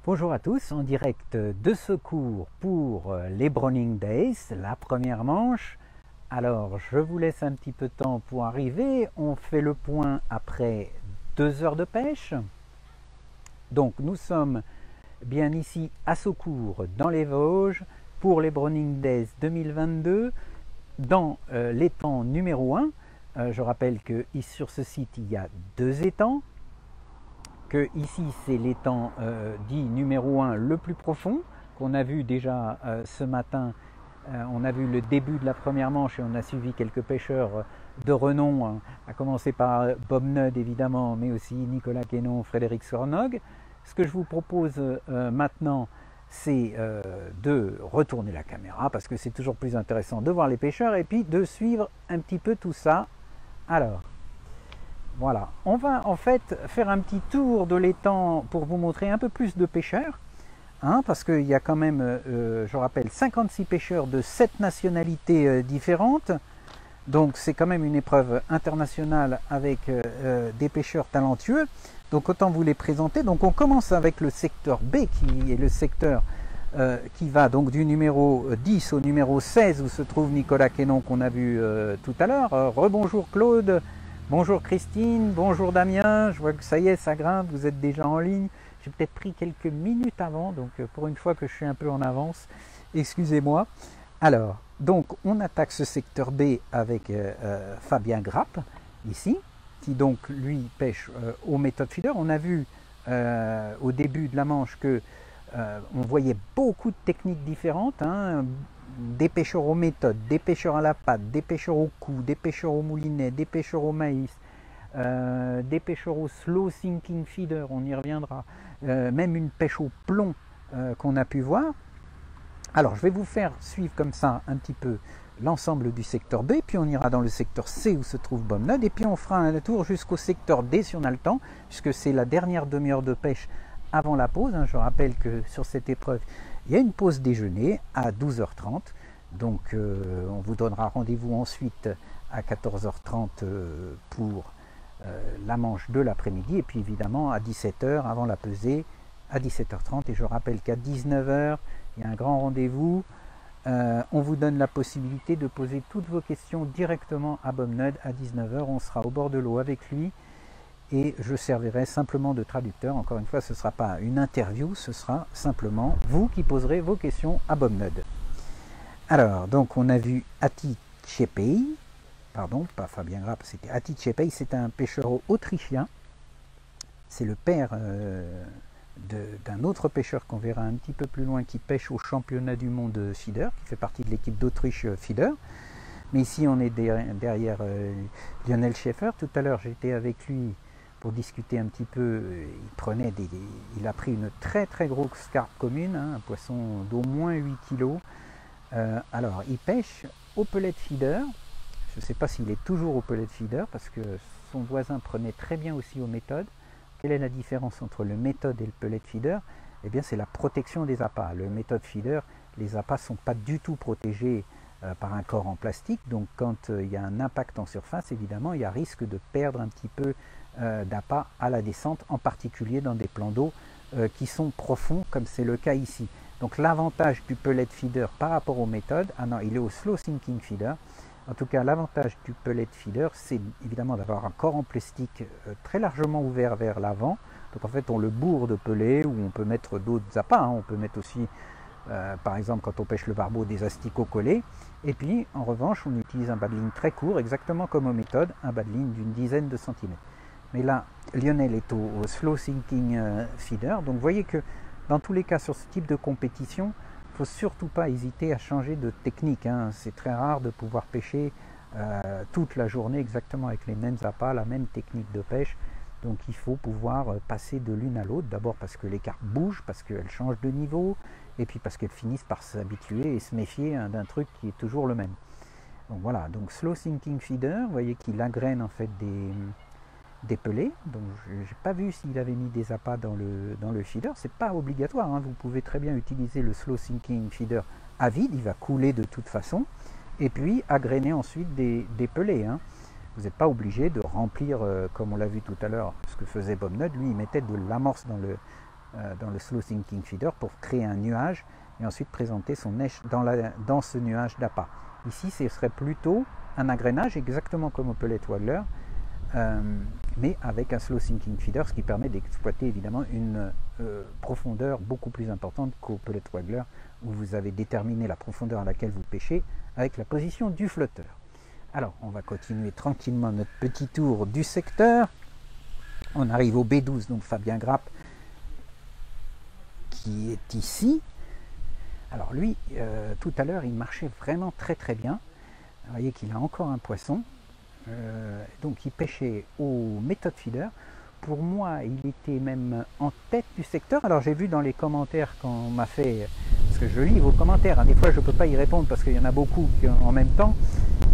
Bonjour à tous, en direct de secours pour les Browning Days, la première manche. Alors, je vous laisse un petit peu de temps pour arriver. On fait le point après 2 heures de pêche. Donc, nous sommes bien ici à Secours, dans les Vosges, pour les Browning Days 2022, dans l'étang numéro 1. Je rappelle que sur ce site, il y a 2 étangs. Que ici c'est l'étang dit numéro 1 le plus profond, qu'on a vu déjà ce matin. On a vu le début de la première manche et on a suivi quelques pêcheurs de renom, à commencer par Bob Nudd évidemment, mais aussi Nicolas Quénon, Frédéric Sornog. Ce que je vous propose maintenant, c'est de retourner la caméra, parce que c'est toujours plus intéressant de voir les pêcheurs et puis de suivre un petit peu tout ça. Alors, voilà, on va en fait faire un petit tour de l'étang pour vous montrer un peu plus de pêcheurs, parce qu'il y a quand même, je rappelle, 56 pêcheurs de 7 nationalités différentes. Donc c'est quand même une épreuve internationale avec des pêcheurs talentueux. Donc autant vous les présenter. Donc on commence avec le secteur B, qui est le secteur qui va donc du numéro 10 au numéro 16, où se trouve Nicolas Quénon qu'on a vu tout à l'heure. Rebonjour Claude. Bonjour Christine, bonjour Damien, je vois que ça y est, ça grimpe, vous êtes déjà en ligne. J'ai peut-être pris quelques minutes avant, donc pour une fois que je suis un peu en avance, excusez-moi. Alors, donc on attaque ce secteur B avec Fabien Grappe, ici, qui donc lui pêche aux méthodes feeder. On a vu au début de la manche que on voyait beaucoup de techniques différentes, des pêcheurs aux méthodes, des pêcheurs à la patte, des pêcheurs au cou, des pêcheurs au moulinet, des pêcheurs au maïs, des pêcheurs au slow sinking feeder, on y reviendra, même une pêche au plomb qu'on a pu voir. Alors je vais vous faire suivre comme ça un petit peu l'ensemble du secteur B, puis on ira dans le secteur C où se trouve Bob Nudd, et puis on fera un tour jusqu'au secteur D si on a le temps, puisque c'est la dernière demi-heure de pêche avant la pause. Je rappelle que sur cette épreuve, il y a une pause déjeuner à 12h30. Donc on vous donnera rendez-vous ensuite à 14h30 pour la manche de l'après-midi. Et puis évidemment à 17h avant la pesée à 17h30. Et je rappelle qu'à 19h, il y a un grand rendez-vous. On vous donne la possibilité de poser toutes vos questions directement à Bob Nudd à 19h. On sera au bord de l'eau avec lui. Et je servirai simplement de traducteur. Encore une fois, ce ne sera pas une interview, ce sera simplement vous qui poserez vos questions à Bob Nudd. Alors, donc on a vu Ati Tchepei, pardon, pas Fabien Grappe, c'était Ati Tchepei, c'est un pêcheur autrichien. C'est le père d'un autre pêcheur qu'on verra un petit peu plus loin, qui pêche au championnat du monde feeder, qui fait partie de l'équipe d'Autriche feeder. Mais ici, on est derrière Lionel Schaeffer. Tout à l'heure, j'étais avec lui pour discuter un petit peu. Il a pris une très très grosse carpe commune, un poisson d'au moins 8 kg. Alors, il pêche au pellet feeder. Je ne sais pas s'il est toujours au pellet feeder, parce que son voisin prenait très bien aussi aux méthodes. Quelle est la différence entre le méthode et le pellet feeder? Eh bien, c'est la protection des appâts. Le méthode feeder, les appâts ne sont pas du tout protégés par un corps en plastique. Donc, quand il y a un impact en surface, évidemment, il y a risque de perdre un petit peu d'appât à la descente, en particulier dans des plans d'eau qui sont profonds, comme c'est le cas ici. Donc l'avantage du pellet feeder par rapport aux méthodes, non, il est au slow sinking feeder. En tout cas, l'avantage du pellet feeder, c'est évidemment d'avoir un corps en plastique très largement ouvert vers l'avant. Donc en fait, on le bourre de pellets, ou on peut mettre d'autres appâts. On peut mettre aussi, par exemple, quand on pêche le barbeau, des asticots collés. Et puis, en revanche, on utilise un badline très court, exactement comme aux méthodes, un badline d'une dizaine de centimètres. Mais là, Lionel est au slow sinking feeder. Donc vous voyez que dans tous les cas, sur ce type de compétition, il ne faut surtout pas hésiter à changer de technique. C'est très rare de pouvoir pêcher toute la journée exactement avec les mêmes appâts, la même technique de pêche. Donc il faut pouvoir passer de l'une à l'autre. D'abord parce que les carpes bougent, parce qu'elles changent de niveau, et puis parce qu'elles finissent par s'habituer et se méfier d'un truc qui est toujours le même. Donc voilà, donc slow sinking feeder, vous voyez qu'il agrène en fait des pellets. Donc je n'ai pas vu s'il avait mis des appâts dans le feeder. C'est pas obligatoire, vous pouvez très bien utiliser le slow sinking feeder à vide, il va couler de toute façon, et puis agréner ensuite des pellets. Vous n'êtes pas obligé de remplir, comme on l'a vu tout à l'heure, ce que faisait Bob Nudd. Lui, il mettait de l'amorce dans le slow sinking feeder pour créer un nuage et ensuite présenter son neige dans ce nuage d'appât. Ici, ce serait plutôt un agrénage, exactement comme au pellet waggler, mais avec un slow sinking feeder, ce qui permet d'exploiter évidemment une profondeur beaucoup plus importante qu'au pellet waggler, où vous avez déterminé la profondeur à laquelle vous pêchez avec la position du flotteur. Alors, on va continuer tranquillement notre petit tour du secteur. On arrive au B12, donc Fabien Grappe, qui est ici. Alors lui, tout à l'heure, il marchait vraiment très très bien. Vous voyez qu'il a encore un poisson. Donc il pêchait au méthode feeder. Pour moi, il était même en tête du secteur. Alors j'ai vu dans les commentaires quand on m'a fait... Parce que je lis vos commentaires, hein, des fois je ne peux pas y répondre parce qu'il y en a beaucoup en même temps.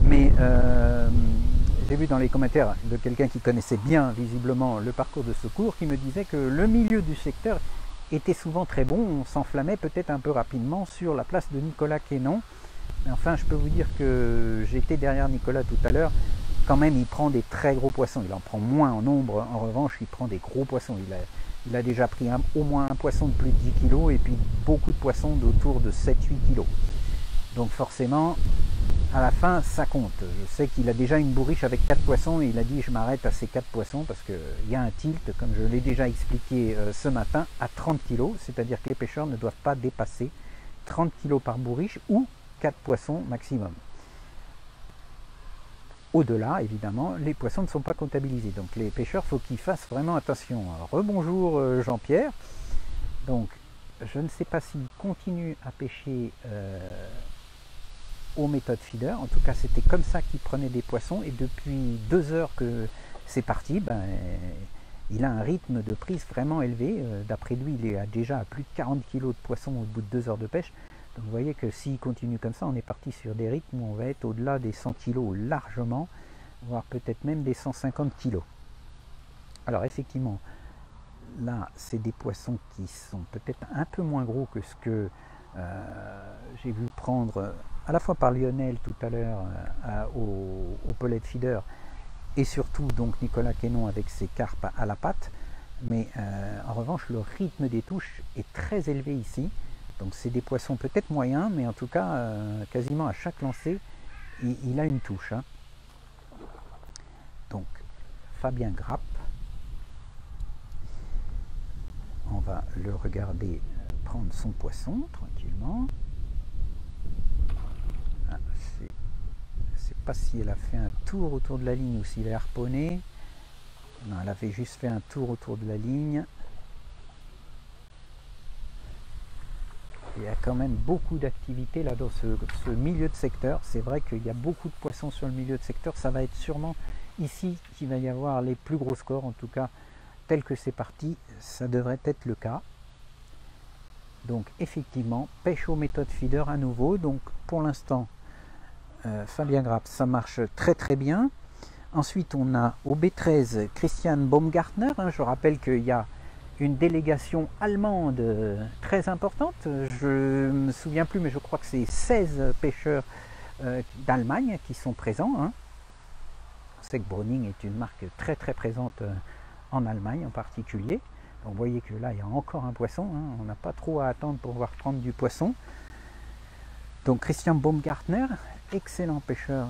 Mais j'ai vu dans les commentaires de quelqu'un qui connaissait bien visiblement le parcours de secours qui me disait que le milieu du secteur était souvent très bon. On s'enflammait peut-être un peu rapidement sur la place de Nicolas Quénon. Mais enfin, je peux vous dire que j'étais derrière Nicolas tout à l'heure. Quand même, il prend des très gros poissons. Il en prend moins en nombre. En revanche, il prend des gros poissons. Il a déjà pris au moins un poisson de plus de 10 kg et puis beaucoup de poissons d'autour de 7-8 kg. Donc forcément, à la fin, ça compte. Je sais qu'il a déjà une bourriche avec 4 poissons et il a dit je m'arrête à ces 4 poissons parce qu'il y a un tilt, comme je l'ai déjà expliqué ce matin, à 30 kg. C'est-à-dire que les pêcheurs ne doivent pas dépasser 30 kg par bourriche ou 4 poissons maximum. Au-delà, évidemment, les poissons ne sont pas comptabilisés. Donc les pêcheurs, il faut qu'ils fassent vraiment attention. Rebonjour Jean-Pierre. Donc, je ne sais pas s'il continue à pêcher aux méthodes feeder. En tout cas, c'était comme ça qu'il prenait des poissons. Et depuis 2 heures que c'est parti, il a un rythme de prise vraiment élevé. D'après lui, il est déjà à plus de 40 kg de poissons au bout de 2 heures de pêche. Donc vous voyez que s'il continue comme ça, on est parti sur des rythmes où on va être au-delà des 100 kg largement, voire peut-être même des 150 kg. Alors effectivement, là, c'est des poissons qui sont peut-être un peu moins gros que ce que j'ai vu prendre à la fois par Lionel tout à l'heure au pellet feeder et surtout donc Nicolas Quénon avec ses carpes à la patte. Mais en revanche, le rythme des touches est très élevé ici. Donc c'est des poissons peut-être moyens, mais en tout cas, quasiment à chaque lancer, il a une touche. Hein. Donc, Fabien Grappe. On va le regarder prendre son poisson tranquillement. Ah, je ne sais pas si elle a fait un tour autour de la ligne ou s'il est harponné. Non, elle avait juste fait un tour autour de la ligne. Il y a quand même beaucoup d'activités là dans ce milieu de secteur. C'est vrai qu'il y a beaucoup de poissons sur le milieu de secteur. Ça va être sûrement ici qu'il va y avoir les plus gros scores. En tout cas, tel que c'est parti, ça devrait être le cas. Donc effectivement, pêche aux méthodes feeder à nouveau. Donc pour l'instant, Fabien Grappe, ça marche très très bien. Ensuite, on a au B13 Christian Baumgartner. Je rappelle qu'il y a une délégation allemande très importante. Je ne me souviens plus, mais je crois que c'est 16 pêcheurs d'Allemagne qui sont présents. Hein. On sait que Browning est une marque très très présente en Allemagne en particulier. Donc vous voyez que là, il y a encore un poisson. Hein. On n'a pas trop à attendre pour pouvoir prendre du poisson. Donc Christian Baumgartner, excellent pêcheur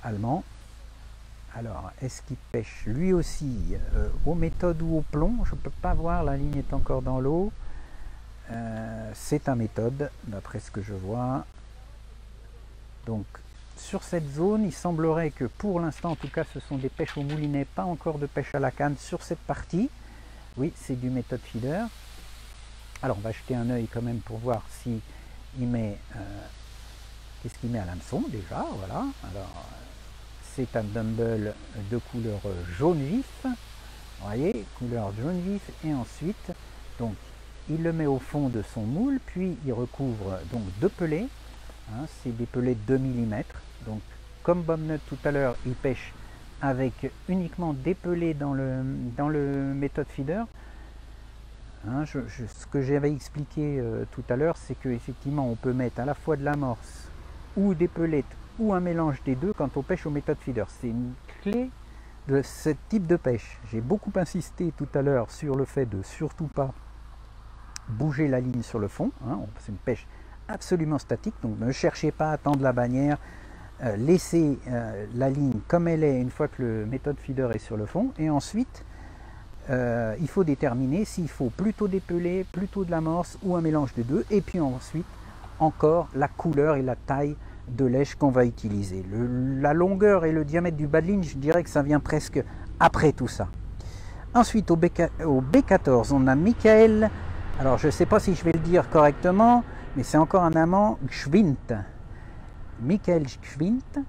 allemand. Alors, est-ce qu'il pêche lui aussi aux méthodes ou au plomb? Je ne peux pas voir, la ligne est encore dans l'eau. C'est un méthode, d'après ce que je vois. Donc, sur cette zone, il semblerait que pour l'instant, en tout cas, ce sont des pêches au moulinet, pas encore de pêche à la canne sur cette partie. Oui, c'est du méthode feeder. Alors, on va jeter un œil quand même pour voir si il met... qu'est-ce qu'il met à l'hameçon déjà, voilà. Alors, c'est un dumble de couleur jaune vif, vous voyez, couleur jaune vif, et ensuite, donc, il le met au fond de son moule, puis il recouvre donc 2 pelets, hein, c'est des pelets de 2 mm, donc comme Bob Nut tout à l'heure, il pêche avec uniquement des pelets dans le méthode feeder. Hein, ce que j'avais expliqué tout à l'heure, c'est qu'effectivement on peut mettre à la fois de l'amorce ou des pelettes ou un mélange des deux quand on pêche aux méthodes feeder. C'est une clé de ce type de pêche. J'ai beaucoup insisté tout à l'heure sur le fait de surtout pas bouger la ligne sur le fond, hein, c'est une pêche absolument statique, donc ne cherchez pas à tendre la bannière, laissez la ligne comme elle est une fois que le méthode feeder est sur le fond, et ensuite il faut déterminer s'il faut plutôt des pelés, plutôt de l'amorce ou un mélange des deux, et puis ensuite encore la couleur et la taille de lèche qu'on va utiliser. La longueur et le diamètre du bas de ligne, je dirais que ça vient presque après tout ça. Ensuite au B14 on a Michael, alors je ne sais pas si je vais le dire correctement, mais c'est encore un amant Gschwint. Michael Gschwint,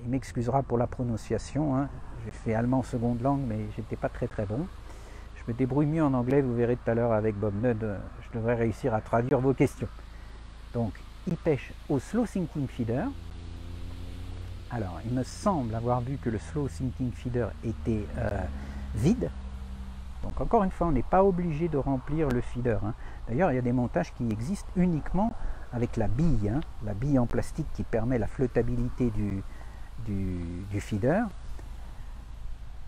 il m'excusera pour la prononciation, hein. J'ai fait allemand seconde langue, mais j'étais pas très bon. Je me débrouille mieux en anglais, vous verrez tout à l'heure avec Bob Nudd, je devrais réussir à traduire vos questions. Donc, il pêche au slow sinking feeder. Alors, il me semble avoir vu que le slow sinking feeder était vide. Donc, encore une fois, on n'est pas obligé de remplir le feeder, hein. D'ailleurs, il y a des montages qui existent uniquement avec la bille, hein, la bille en plastique qui permet la flottabilité du feeder.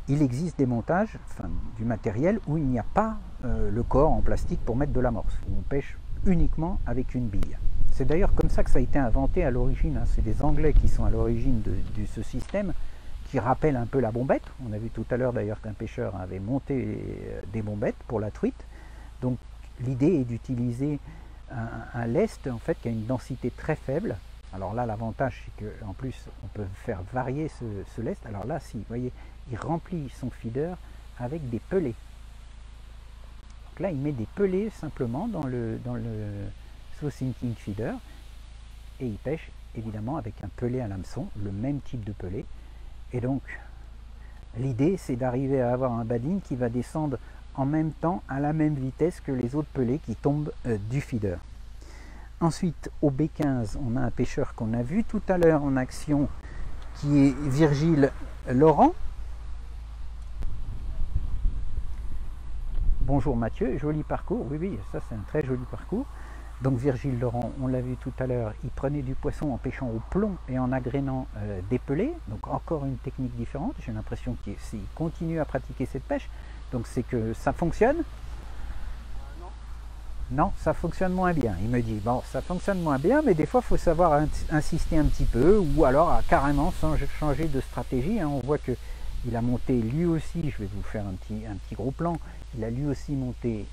Il existe des montages, enfin, du matériel où il n'y a pas le corps en plastique pour mettre de l'amorce, où on pêche uniquement avec une bille. C'est d'ailleurs comme ça que ça a été inventé à l'origine, hein. C'est des Anglais qui sont à l'origine de ce système qui rappelle un peu la bombette. On a vu tout à l'heure d'ailleurs qu'un pêcheur avait monté des bombettes pour la truite. Donc l'idée est d'utiliser un lest en fait qui a une densité très faible. Alors là l'avantage c'est qu'en plus on peut faire varier ce lest. Alors là si, vous voyez, il remplit son feeder avec des pelés. Donc là il met des pelés simplement dans le slow sinking feeder et il pêche évidemment avec un pelé à l'hameçon, le même type de pelé. Et donc l'idée c'est d'arriver à avoir un badine qui va descendre en même temps à la même vitesse que les autres pelés qui tombent du feeder. Ensuite au B15 on a un pêcheur qu'on a vu tout à l'heure en action qui est Virgile Laurent. Bonjour Mathieu, joli parcours, oui ça c'est un très joli parcours. Donc Virgile Laurent, on l'a vu tout à l'heure, il prenait du poisson en pêchant au plomb et en agrénant des pelés, donc encore une technique différente. J'ai l'impression qu'il continue à pratiquer cette pêche, donc c'est que ça fonctionne. Non, ça fonctionne moins bien. Il me dit, bon, ça fonctionne moins bien, mais des fois, il faut savoir insister un petit peu, ou alors carrément changer de stratégie, hein. On voit qu'il a monté lui aussi, je vais vous faire un petit gros plan, il a lui aussi monté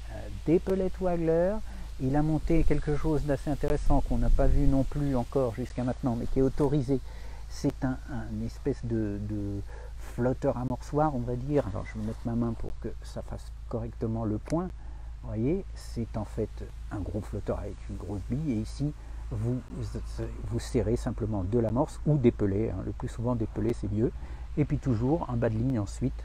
des pelettes waggler. Il a monté quelque chose d'assez intéressant qu'on n'a pas vu non plus encore jusqu'à maintenant, mais qui est autorisé. C'est un espèce de flotteur amorçoir, on va dire. Alors je vais mettre ma main pour que ça fasse correctement le point. Vous voyez, c'est en fait un gros flotteur avec une grosse bille, et ici vous serrez simplement de l'amorce ou des pelés, hein. Le plus souvent des pelés c'est mieux, et puis toujours un bas de ligne ensuite.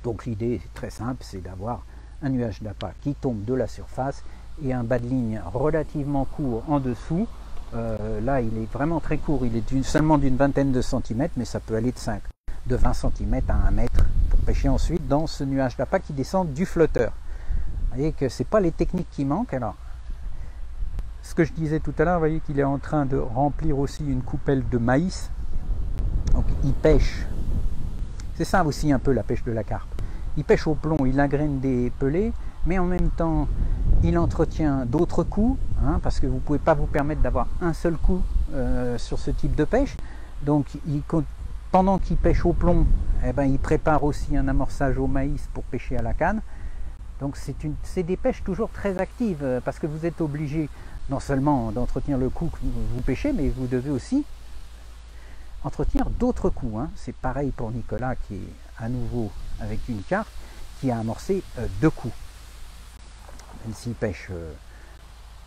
Donc l'idée est très simple, c'est d'avoir un nuage d'appât qui tombe de la surface et un bas de ligne relativement court en dessous. Là il est vraiment très court, il est seulement d'une vingtaine de centimètres, mais ça peut aller de 20 cm à 1 mètre pour pêcher ensuite dans ce nuage d'appât qui descend du flotteur. Vous voyez que c'est pas les techniques qui manquent. Alors ce que je disais tout à l'heure, vous voyez qu'il est en train de remplir aussi une coupelle de maïs, donc il pêche. C'est ça aussi un peu la pêche de la carpe. Il pêche au plomb, il agrène des pelés, mais en même temps, il entretient d'autres coups, hein, parce que vous ne pouvez pas vous permettre d'avoir un seul coup sur ce type de pêche. Donc, pendant qu'il pêche au plomb, eh ben, il prépare aussi un amorçage au maïs pour pêcher à la canne. Donc, c'est des pêches toujours très actives, parce que vous êtes obligé non seulement d'entretenir le coup que vous pêchez, mais vous devez aussi entretenir d'autres coups, hein. C'est pareil pour Nicolas qui est à nouveau avec une carpe qui a amorcé 2 coups. Même s'il pêche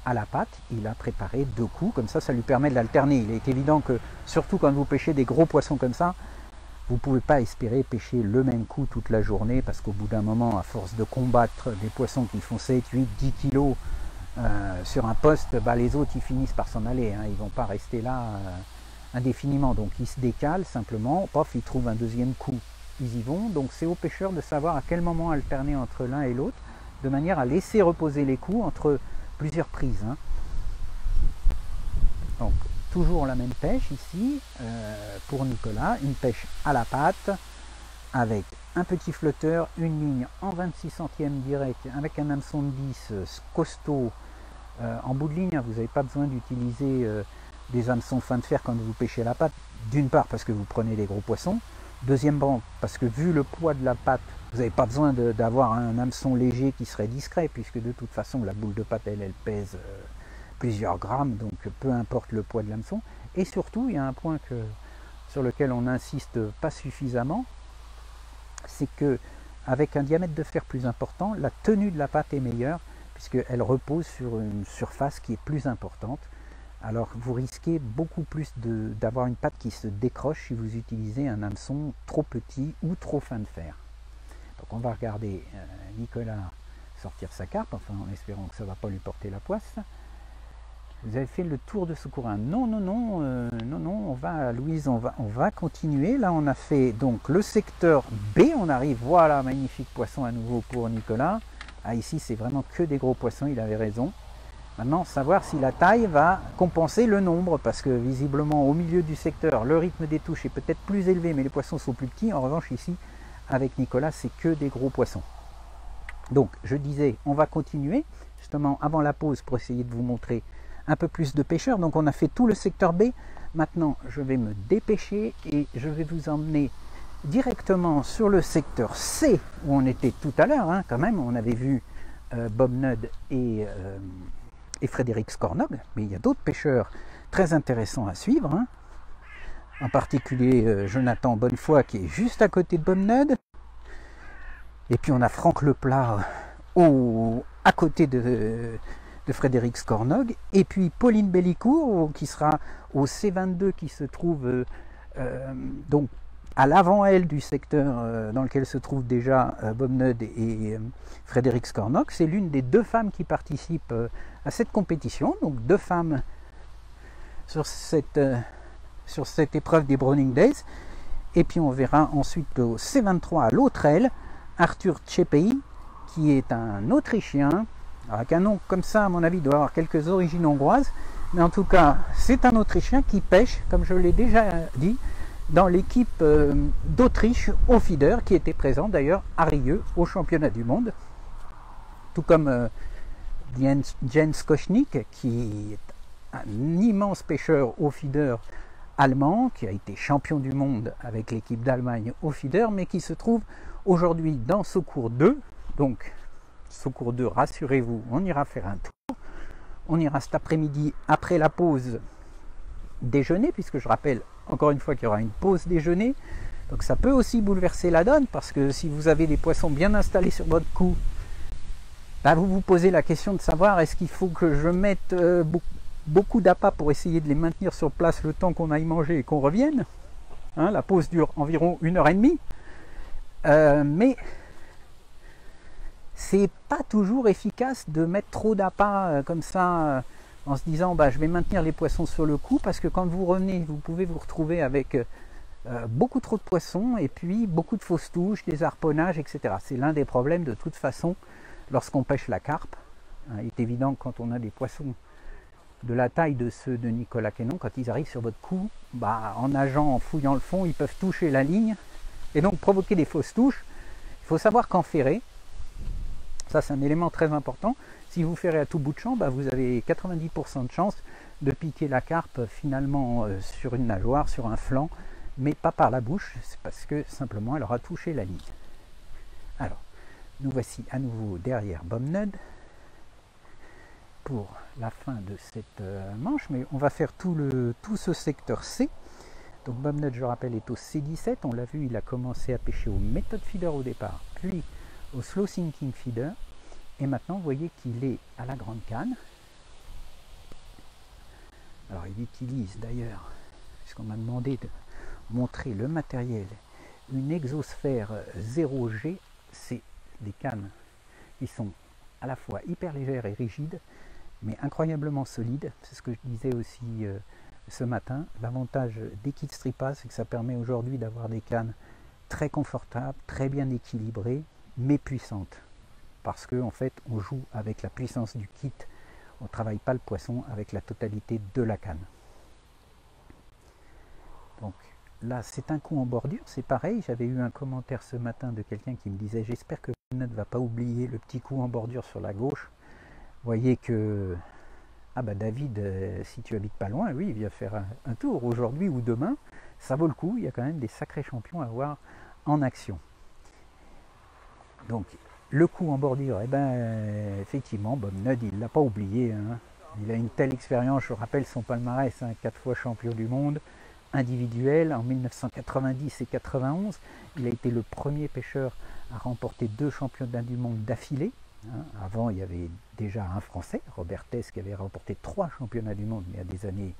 à la patte, il a préparé 2 coups, comme ça lui permet de l'alterner. Il est évident que surtout quand vous pêchez des gros poissons comme ça, vous ne pouvez pas espérer pêcher le même coup toute la journée, parce qu'au bout d'un moment, à force de combattre des poissons qui font 7, 8, 10 kilos sur un poste, bah, les autres ils finissent par s'en aller, hein. Ils ne vont pas rester là indéfiniment, donc ils se décalent simplement, pof, ils trouvent un deuxième coup, ils y vont. Donc c'est aux pêcheurs de savoir à quel moment alterner entre l'un et l'autre, de manière à laisser reposer les coups entre plusieurs prises, hein. Donc toujours la même pêche ici pour Nicolas, une pêche à la patte, avec un petit flotteur, une ligne en 26 centièmes direct avec un hameçon de 10 costaud en bout de ligne. Vous n'avez pas besoin d'utiliser des hameçons fin de fer quand vous pêchez la patte, d'une part parce que vous prenez des gros poissons, deuxièmement parce que vu le poids de la patte, vous n'avez pas besoin d'avoir un hameçon léger qui serait discret, puisque de toute façon la boule de patte elle pèse plusieurs grammes, donc peu importe le poids de l'hameçon. Et surtout, il y a un point sur lequel on n'insiste pas suffisamment, c'est que avec un diamètre de fer plus important, la tenue de la patte est meilleure, puisqu'elle repose sur une surface qui est plus importante. Alors vous risquez beaucoup plus d'avoir une patte qui se décroche si vous utilisez un hameçon trop petit ou trop fin de fer. Donc on va regarder Nicolas sortir sa carpe, enfin en espérant que ça ne va pas lui porter la poisse. Vous avez fait le tour de ce courant. Non, Louise, on va continuer. Là, on a fait donc le secteur B. On arrive, voilà, magnifique poisson à nouveau pour Nicolas. Ah, ici, c'est vraiment que des gros poissons, il avait raison. Maintenant, savoir si la taille va compenser le nombre, parce que visiblement, au milieu du secteur, le rythme des touches est peut-être plus élevé, mais les poissons sont plus petits. En revanche, ici, avec Nicolas, c'est que des gros poissons. Donc, je disais, on va continuer, justement, avant la pause, pour essayer de vous montrer un peu plus de pêcheurs. Donc on a fait tout le secteur B. Maintenant je vais me dépêcher et je vais vous emmener directement sur le secteur C où on était tout à l'heure, hein, quand même. On avait vu Bob Nudd et Frédéric Scornog, mais il y a d'autres pêcheurs très intéressants à suivre, hein. En particulier Jonathan Bonnefoy qui est juste à côté de Bob Nudd, et puis on a Franck Leplat à côté de Frédéric Scornog, et puis Pauline Bellicourt qui sera au C22 qui se trouve donc à l'avant-aile du secteur dans lequel se trouve déjà Bob Nudd et Frédéric Scornog. C'est l'une des deux femmes qui participent à cette compétition, donc deux femmes sur cette épreuve des Browning Days. Et puis on verra ensuite au C23 à l'autre aile Arthur Tchepei, qui est un Autrichien. Avec un nom comme ça, à mon avis, il doit avoir quelques origines hongroises, mais en tout cas, c'est un Autrichien qui pêche, comme je l'ai déjà dit, dans l'équipe d'Autriche au feeder, qui était présent d'ailleurs à Rieux au championnat du monde, tout comme Jens Koschnick, qui est un immense pêcheur au feeder allemand, qui a été champion du monde avec l'équipe d'Allemagne au feeder, mais qui se trouve aujourd'hui dans Secours 2, donc Secours 2, rassurez-vous, on ira faire un tour. On ira cet après-midi, après la pause déjeuner, puisque je rappelle encore une fois qu'il y aura une pause déjeuner. Donc ça peut aussi bouleverser la donne, parce que si vous avez des poissons bien installés sur votre coup, bah vous vous posez la question de savoir est-ce qu'il faut que je mette beaucoup d'appât pour essayer de les maintenir sur place le temps qu'on aille manger et qu'on revienne. Hein, la pause dure environ 1h30. Mais c'est pas toujours efficace de mettre trop d'appât comme ça en se disant bah, je vais maintenir les poissons sur le coup, parce que quand vous revenez, vous pouvez vous retrouver avec beaucoup trop de poissons et puis beaucoup de fausses touches, des harponnages, etc. C'est l'un des problèmes de toute façon lorsqu'on pêche la carpe. Il est évident que quand on a des poissons de la taille de ceux de Nicolas Quénon, quand ils arrivent sur votre coup, bah, en nageant, en fouillant le fond, ils peuvent toucher la ligne et donc provoquer des fausses touches. Il faut savoir qu'en ferré, ça c'est un élément très important, si vous ferrez à tout bout de champ, bah, vous avez 90% de chance de piquer la carpe finalement sur une nageoire, sur un flanc, mais pas par la bouche, c'est parce que simplement elle aura touché la ligne. Alors, nous voici à nouveau derrière Bob Nudd pour la fin de cette manche, mais on va faire tout ce secteur C. Donc Bob Nudd, je rappelle, est au C17, on l'a vu, il a commencé à pêcher au méthode feeder au départ, puis au slow sinking feeder, et maintenant vous voyez qu'il est à la grande canne. Alors il utilise d'ailleurs, puisqu'on m'a demandé de montrer le matériel, une exosphère 0G, c'est des cannes qui sont à la fois hyper légères et rigides, mais incroyablement solides. C'est ce que je disais aussi ce matin. L'avantage des kits Stripa, c'est que ça permet aujourd'hui d'avoir des cannes très confortables, très bien équilibrées, mais puissantes. Parce qu'en fait, on joue avec la puissance du kit, on ne travaille pas le poisson avec la totalité de la canne. Donc, là, c'est un coup en bordure, c'est pareil. J'avais eu un commentaire ce matin de quelqu'un qui me disait « J'espère que ne va pas oublier le petit coup en bordure sur la gauche. » Vous voyez que, ah bah David, si tu habites pas loin, oui, il vient faire un tour aujourd'hui ou demain. Ça vaut le coup, il y a quand même des sacrés champions à voir en action. Donc, le coup en bordure, eh ben, effectivement, Bob Nudd, il ne l'a pas oublié. Hein. Il a une telle expérience, je rappelle son palmarès, hein, 4 fois champion du monde, individuel, en 1990 et 91. Il a été le premier pêcheur à remporter 2 championnats du monde d'affilée. Hein. Avant, il y avait déjà un Français, Robert Tess, qui avait remporté 3 championnats du monde, mais à des années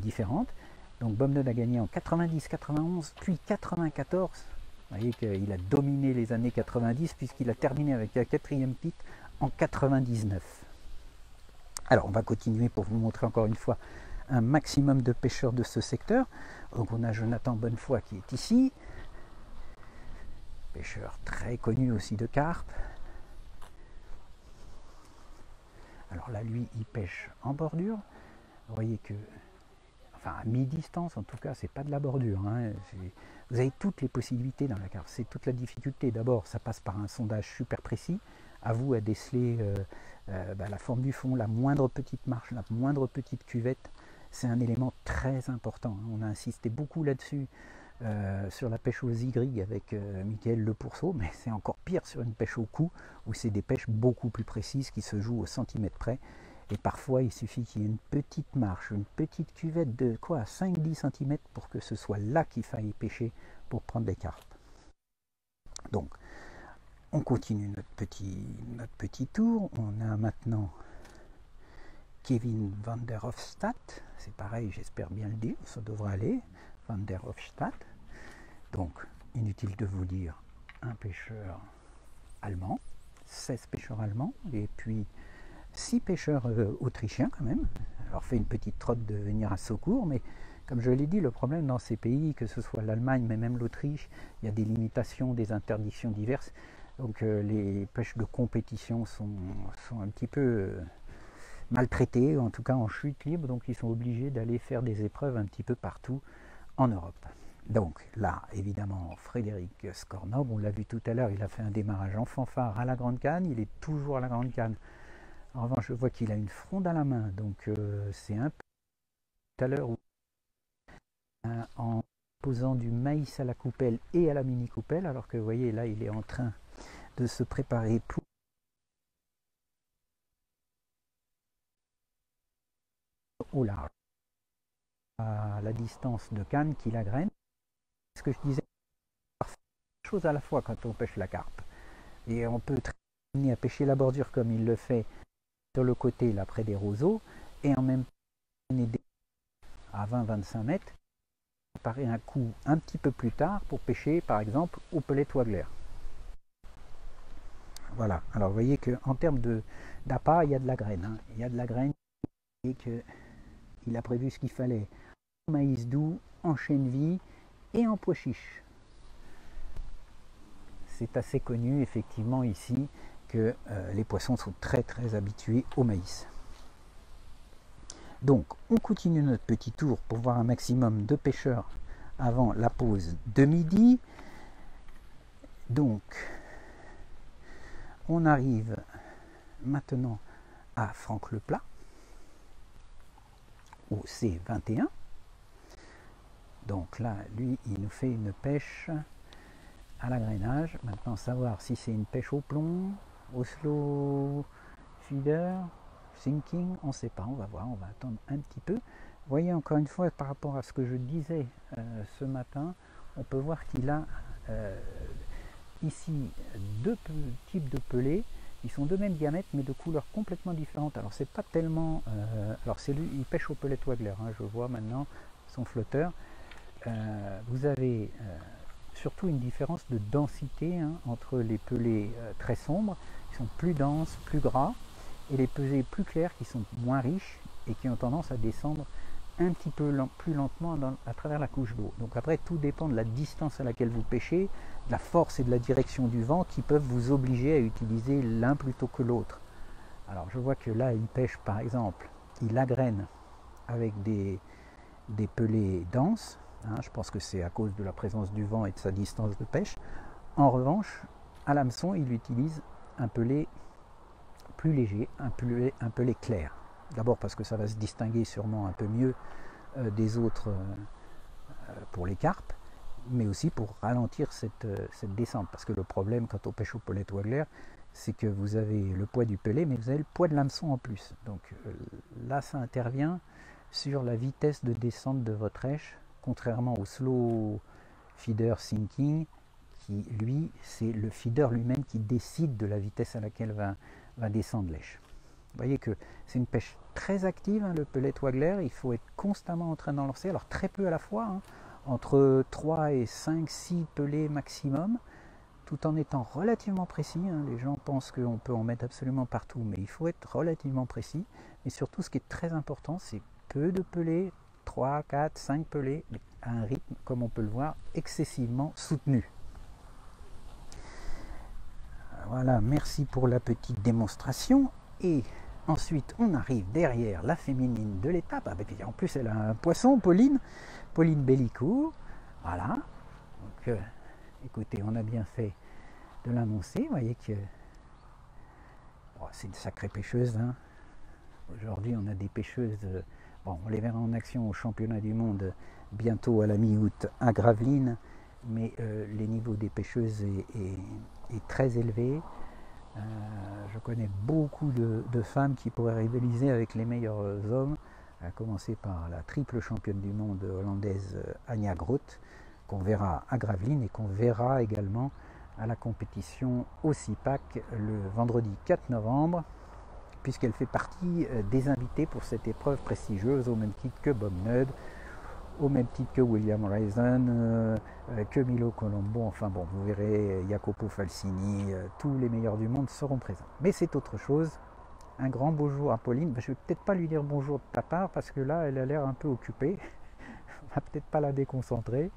différentes. Donc Bob Nudd a gagné en 90, 91, puis 94. Vous voyez qu'il a dominé les années 90 puisqu'il a terminé avec un 4e titre en 99. Alors on va continuer pour vous montrer encore une fois un maximum de pêcheurs de ce secteur. Donc on a Jonathan Bonnefoy qui est ici, pêcheur très connu aussi de carpe. Alors là lui il pêche en bordure. Vous voyez que, enfin à mi-distance en tout cas, c'est pas de la bordure. Hein. Vous avez toutes les possibilités dans la carpe. C'est toute la difficulté. D'abord, ça passe par un sondage super précis. À vous à déceler la forme du fond, la moindre petite marche, la moindre petite cuvette. C'est un élément très important. On a insisté beaucoup là-dessus sur la pêche aux Y avec Michael Le Pourceau, mais c'est encore pire sur une pêche au cou où c'est des pêches beaucoup plus précises qui se jouent au centimètre près. Et parfois, il suffit qu'il y ait une petite marche, une petite cuvette de quoi, 5-10 cm pour que ce soit là qu'il faille pêcher pour prendre les carpes. Donc, on continue notre petit tour. On a maintenant Kevin van der Hofstadt. C'est pareil, j'espère bien le dire, ça devrait aller. Van der Hofstadt. Donc, inutile de vous dire, un pêcheur allemand, 16 pêcheurs allemands, et puis 6 pêcheurs autrichiens quand même. Alors fait une petite trotte de venir à secours, mais comme je l'ai dit, le problème dans ces pays, que ce soit l'Allemagne, mais même l'Autriche, il y a des limitations, des interdictions diverses. Donc les pêches de compétition sont un petit peu maltraitées, en tout cas en chute libre, donc ils sont obligés d'aller faire des épreuves un petit peu partout en Europe. Donc là, évidemment, Frédéric Skornob, on l'a vu tout à l'heure, il a fait un démarrage en fanfare à la Grande Canne, il est toujours à la Grande Canne. En revanche, je vois qu'il a une fronde à la main, donc c'est un peu tout à l'heure en posant du maïs à la coupelle et à la mini coupelle, alors que vous voyez là, il est en train de se préparer pour au large, à la distance de canne qui la graine. Ce que je disais, chose à la fois quand on pêche la carpe, et on peut très bien à pêcher la bordure comme il le fait sur le côté là près des roseaux, et en même temps à 20-25 mètres, préparer un coup un petit peu plus tard pour pêcher par exemple au pelet Waggler. Voilà, alors vous voyez qu'en termes d'appât, il y a de la graine. Hein. Il y a de la graine et qu'il a prévu ce qu'il fallait en maïs doux, en chènevis et en pois chiche. C'est assez connu effectivement ici que les poissons sont très très habitués au maïs. Donc on continue notre petit tour pour voir un maximum de pêcheurs avant la pause de midi. Donc on arrive maintenant à Franck Leplat, au C21. Donc là, lui, il nous fait une pêche à l'agrainage. Maintenant, savoir si c'est une pêche au plomb, au slow feeder, sinking, on ne sait pas, on va voir, on va attendre un petit peu. Vous voyez, encore une fois, par rapport à ce que je disais ce matin, on peut voir qu'il a ici 2 types de pelés qui sont de même diamètre mais de couleurs complètement différentes. Alors c'est pas tellement alors c'est lui, il pêche au pelet Waggler, hein, je vois maintenant son flotteur. Vous avez surtout une différence de densité hein, entre les pelés très sombres qui sont plus denses, plus gras, et les pelés plus clairs qui sont moins riches et qui ont tendance à descendre un petit peu plus lentement à travers la couche d'eau. Donc après, tout dépend de la distance à laquelle vous pêchez, de la force et de la direction du vent qui peuvent vous obliger à utiliser l'un plutôt que l'autre. Alors je vois que là, il pêche par exemple, il agrène avec des pelés denses. hein, je pense que c'est à cause de la présence du vent et de sa distance de pêche. En revanche, à l'hameçon, il utilise un pelet plus léger, un pelet clair. D'abord parce que ça va se distinguer sûrement un peu mieux des autres pour les carpes, mais aussi pour ralentir cette descente. Parce que le problème quand on pêche au pelet Waggler, c'est que vous avez le poids du pelet, mais vous avez le poids de l'hameçon en plus. Donc là, ça intervient sur la vitesse de descente de votre rêche, contrairement au slow feeder sinking, qui lui, c'est le feeder lui-même qui décide de la vitesse à laquelle va descendre l'êche. Vous voyez que c'est une pêche très active, hein, le pelet Waggler. Il faut être constamment en train d'en lancer, alors très peu à la fois, hein, entre 3 et 5, 6 pelets maximum, tout en étant relativement précis. Hein. Les gens pensent qu'on peut en mettre absolument partout, mais il faut être relativement précis. Et surtout, ce qui est très important, c'est peu de pelets, 3, 4, 5 pelets, mais à un rythme, comme on peut le voir, excessivement soutenu. Voilà, merci pour la petite démonstration. Et ensuite, on arrive derrière la féminine de l'étape. En plus, elle a un poisson, Pauline Bellicourt. Voilà. Donc, écoutez, on a bien fait de l'annoncer. Vous voyez que c'est une sacrée pêcheuse. Hein. Aujourd'hui, on a des pêcheuses. Bon, on les verra en action au championnat du monde bientôt à la mi-août à Gravelines. Mais les niveaux des pêcheuses est très élevé. Je connais beaucoup de femmes qui pourraient rivaliser avec les meilleurs hommes, à commencer par la triple championne du monde hollandaise Anja Groth, qu'on verra à Gravelines et qu'on verra également à la compétition au CIPAC le vendredi 4 novembre, puisqu'elle fait partie des invités pour cette épreuve prestigieuse, au même titre que Bob Nudd, au même titre que William Reisen, que Milo Colombo, enfin bon, vous verrez, Jacopo Falsini, tous les meilleurs du monde seront présents. Mais c'est autre chose. Un grand bonjour à Pauline. Je ne vais peut-être pas lui dire bonjour de ta part, parce que là, elle a l'air un peu occupée. On va peut-être pas la déconcentrer.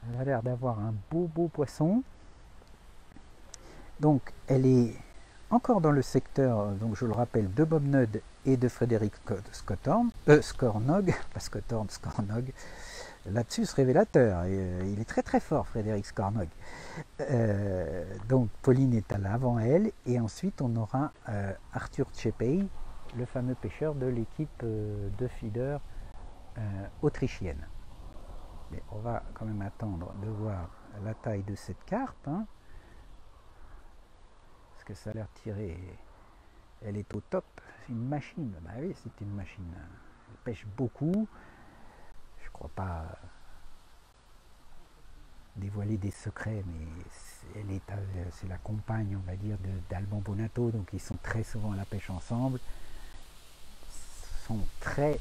Elle a l'air d'avoir un beau poisson. Donc, elle est encore dans le secteur, donc je le rappelle, de Bob Nudd et de Frédéric Skornog, pas Scottorn, Skornog, lapsus révélateur, il est très fort Frédéric Skornog. Donc Pauline est à l'avant elle, et ensuite on aura Arthur Tchepey, le fameux pêcheur de l'équipe de feeder autrichienne. Mais on va quand même attendre de voir la taille de cette carpe, hein, parce que ça a l'air tiré. Elle est au top, c'est une machine. Bah oui, c'est une machine. Elle pêche beaucoup. Je ne crois pas dévoiler des secrets, mais c'est la compagne, on va dire, d'Alban Bonato, donc ils sont très souvent à la pêche ensemble. Ils sont très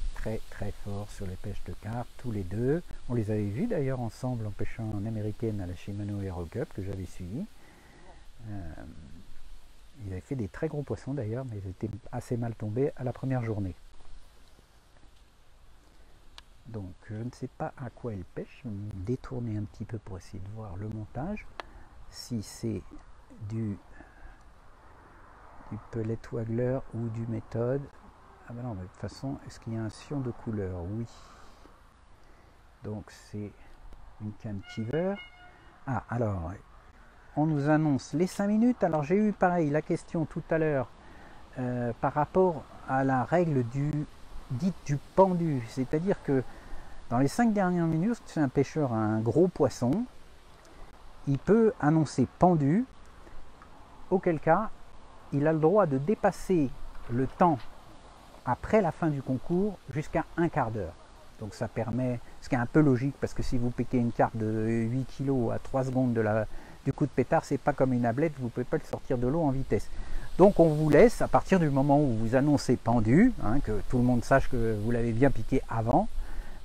forts sur les pêches de carpe, tous les deux. On les avait vus d'ailleurs ensemble en pêchant en américaine à la Shimano Hero Cup que j'avais suivi. Ils avaient fait des très gros poissons d'ailleurs, mais ils étaient assez mal tombés à la première journée. Donc je ne sais pas à quoi elle pêche. Je vais me détourner un petit peu pour essayer de voir le montage. Si c'est du pelet Waggler ou du méthode. Ah ben non, de toute façon, est-ce qu'il y a un sion de couleur? Oui. Donc c'est une cantiver. Ah, alors, on nous annonce les 5 minutes. Alors j'ai eu pareil la question tout à l'heure par rapport à la règle dite du pendu. C'est-à-dire que dans les 5 dernières minutes, si un pêcheur a un gros poisson, il peut annoncer pendu, auquel cas il a le droit de dépasser le temps après la fin du concours jusqu'à un quart d'heure. Donc ça permet, ce qui est un peu logique, parce que si vous piquez une carpe de 8 kg à 3 secondes du coup de pétard, c'est pas comme une ablette, vous ne pouvez pas le sortir de l'eau en vitesse. Donc on vous laisse, à partir du moment où vous annoncez pendu, hein, que tout le monde sache que vous l'avez bien piqué avant,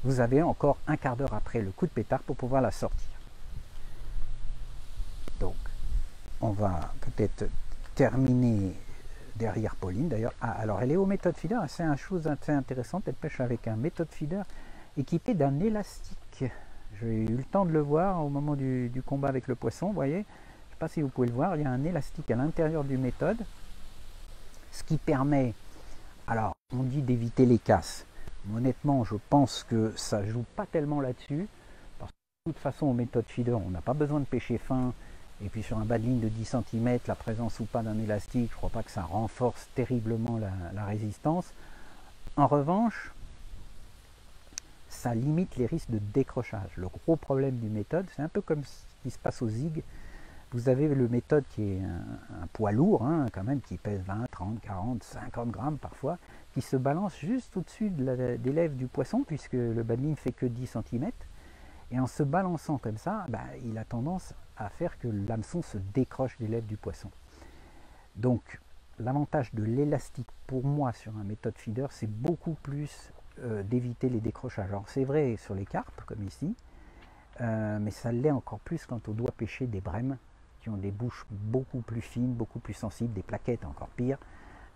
vous avez encore un quart d'heure après le coup de pétard pour pouvoir la sortir. Donc on va peut-être terminer derrière Pauline d'ailleurs. Ah, alors elle est au méthode feeder, c'est une chose assez intéressante, elle pêche avec un méthode feeder équipé d'un élastique. J'ai eu le temps de le voir au moment du combat avec le poisson, vous voyez. Je ne sais pas si vous pouvez le voir, il y a un élastique à l'intérieur du méthode, ce qui permet, alors on dit d'éviter les casses. Honnêtement, je pense que ça joue pas tellement là-dessus, parce que de toute façon, aux méthodes feeder, on n'a pas besoin de pêcher fin, et puis sur un bas de ligne de 10 cm, la présence ou pas d'un élastique, je ne crois pas que ça renforce terriblement la résistance. En revanche, ça limite les risques de décrochage. Le gros problème du méthode, c'est un peu comme ce qui se passe au zig. Vous avez le méthode qui est un poids lourd, hein, quand même, qui pèse 20, 30, 40, 50 grammes parfois, qui se balance juste au-dessus des lèvres du poisson, puisque le bas de ligne fait que 10 cm. Et en se balançant comme ça, il a tendance à faire que l'hameçon se décroche des lèvres du poisson. Donc, l'avantage de l'élastique pour moi sur un méthode feeder, c'est beaucoup plus d'éviter les décrochages. Alors c'est vrai sur les carpes, comme ici, mais ça l'est encore plus quand on doit pêcher des brèmes qui ont des bouches beaucoup plus fines, beaucoup plus sensibles, des plaquettes encore pire,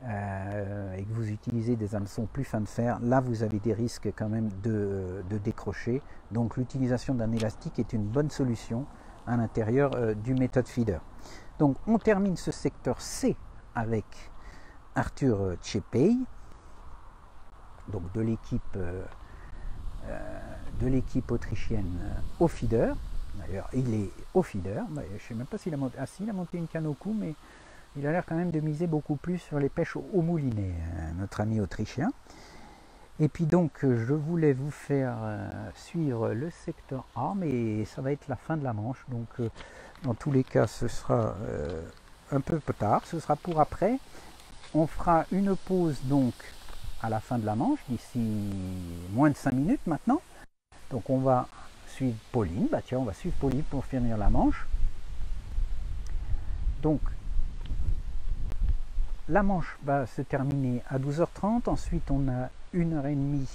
et que vous utilisez des hameçons plus fins de fer. Là vous avez des risques quand même de décrocher, donc l'utilisation d'un élastique est une bonne solution à l'intérieur du méthode feeder. Donc on termine ce secteur C avec Arthur Tchepey, donc de l'équipe autrichienne au feeder. D'ailleurs, il est au feeder. Je ne sais même pas s'il a monté. Ah, si, il a monté une canne au cou, mais il a l'air quand même de miser beaucoup plus sur les pêches au moulinet, notre ami autrichien. Et puis donc, je voulais vous faire suivre le secteur A, mais ça va être la fin de la manche. Donc, dans tous les cas, ce sera un peu tard. Ce sera pour après. On fera une pause donc à la fin de la manche, d'ici moins de 5 minutes maintenant. Donc on va suivre Pauline, tiens, on va suivre Pauline pour finir la manche. Donc la manche va se terminer à 12h30, ensuite on a 1h30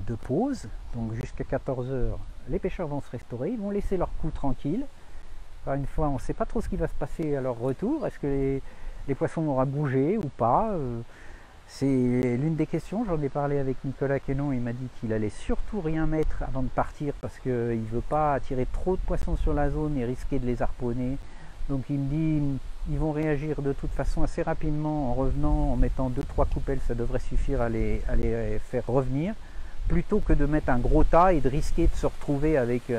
de pause, donc jusqu'à 14h, les pêcheurs vont se restaurer, ils vont laisser leur coup tranquille. Encore une fois, on ne sait pas trop ce qui va se passer à leur retour, est-ce que les poissons auront bougé ou pas, c'est l'une des questions. J'en ai parlé avec Nicolas Quenon, il m'a dit qu'il allait surtout rien mettre avant de partir parce qu'il ne veut pas attirer trop de poissons sur la zone et risquer de les harponner. Donc il me dit ils vont réagir de toute façon assez rapidement en revenant, en mettant 2-3 coupelles, ça devrait suffire à les faire revenir, plutôt que de mettre un gros tas et de risquer de se retrouver avec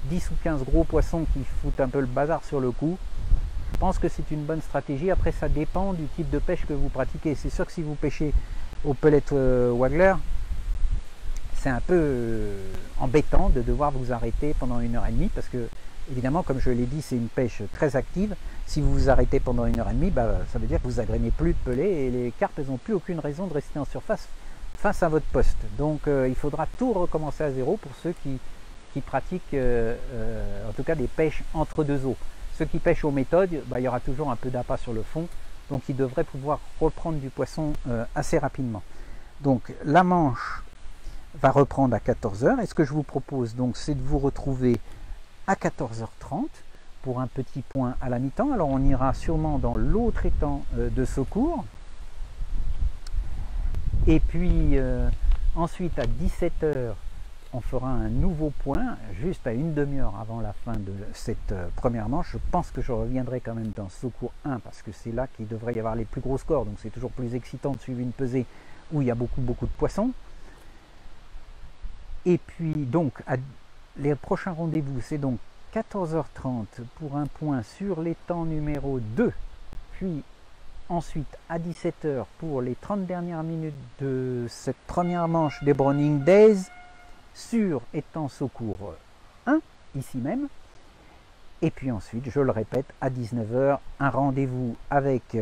10 ou 15 gros poissons qui foutent un peu le bazar sur le coup. Je pense que c'est une bonne stratégie. Après, ça dépend du type de pêche que vous pratiquez. C'est sûr que si vous pêchez au pellet waggler, c'est un peu embêtant de devoir vous arrêter pendant 1h30 parce que, évidemment, comme je l'ai dit, c'est une pêche très active. Si vous vous arrêtez pendant 1h30, ça veut dire que vous n'agrainez plus de pellets et les carpes n'ont plus aucune raison de rester en surface face à votre poste. Donc, il faudra tout recommencer à zéro pour ceux qui pratiquent, en tout cas, des pêches entre deux eaux. Ceux qui pêchent aux méthodes, il y aura toujours un peu d'appât sur le fond, donc ils devraient pouvoir reprendre du poisson assez rapidement. Donc la manche va reprendre à 14h, et ce que je vous propose donc c'est de vous retrouver à 14h30 pour un petit point à la mi-temps. Alors on ira sûrement dans l'autre étang de secours, et puis ensuite à 17h, on fera un nouveau point, juste à une demi-heure avant la fin de cette première manche. Je pense que je reviendrai quand même dans secours 1, parce que c'est là qu'il devrait y avoir les plus gros scores, donc c'est toujours plus excitant de suivre une pesée où il y a beaucoup de poissons. Et puis donc, les prochains rendez-vous, c'est donc 14h30 pour un point sur l'étang numéro 2, puis ensuite à 17h pour les 30 dernières minutes de cette première manche des Browning Days, sur étang secours 1, ici même. Et puis ensuite, je le répète, à 19h, un rendez-vous avec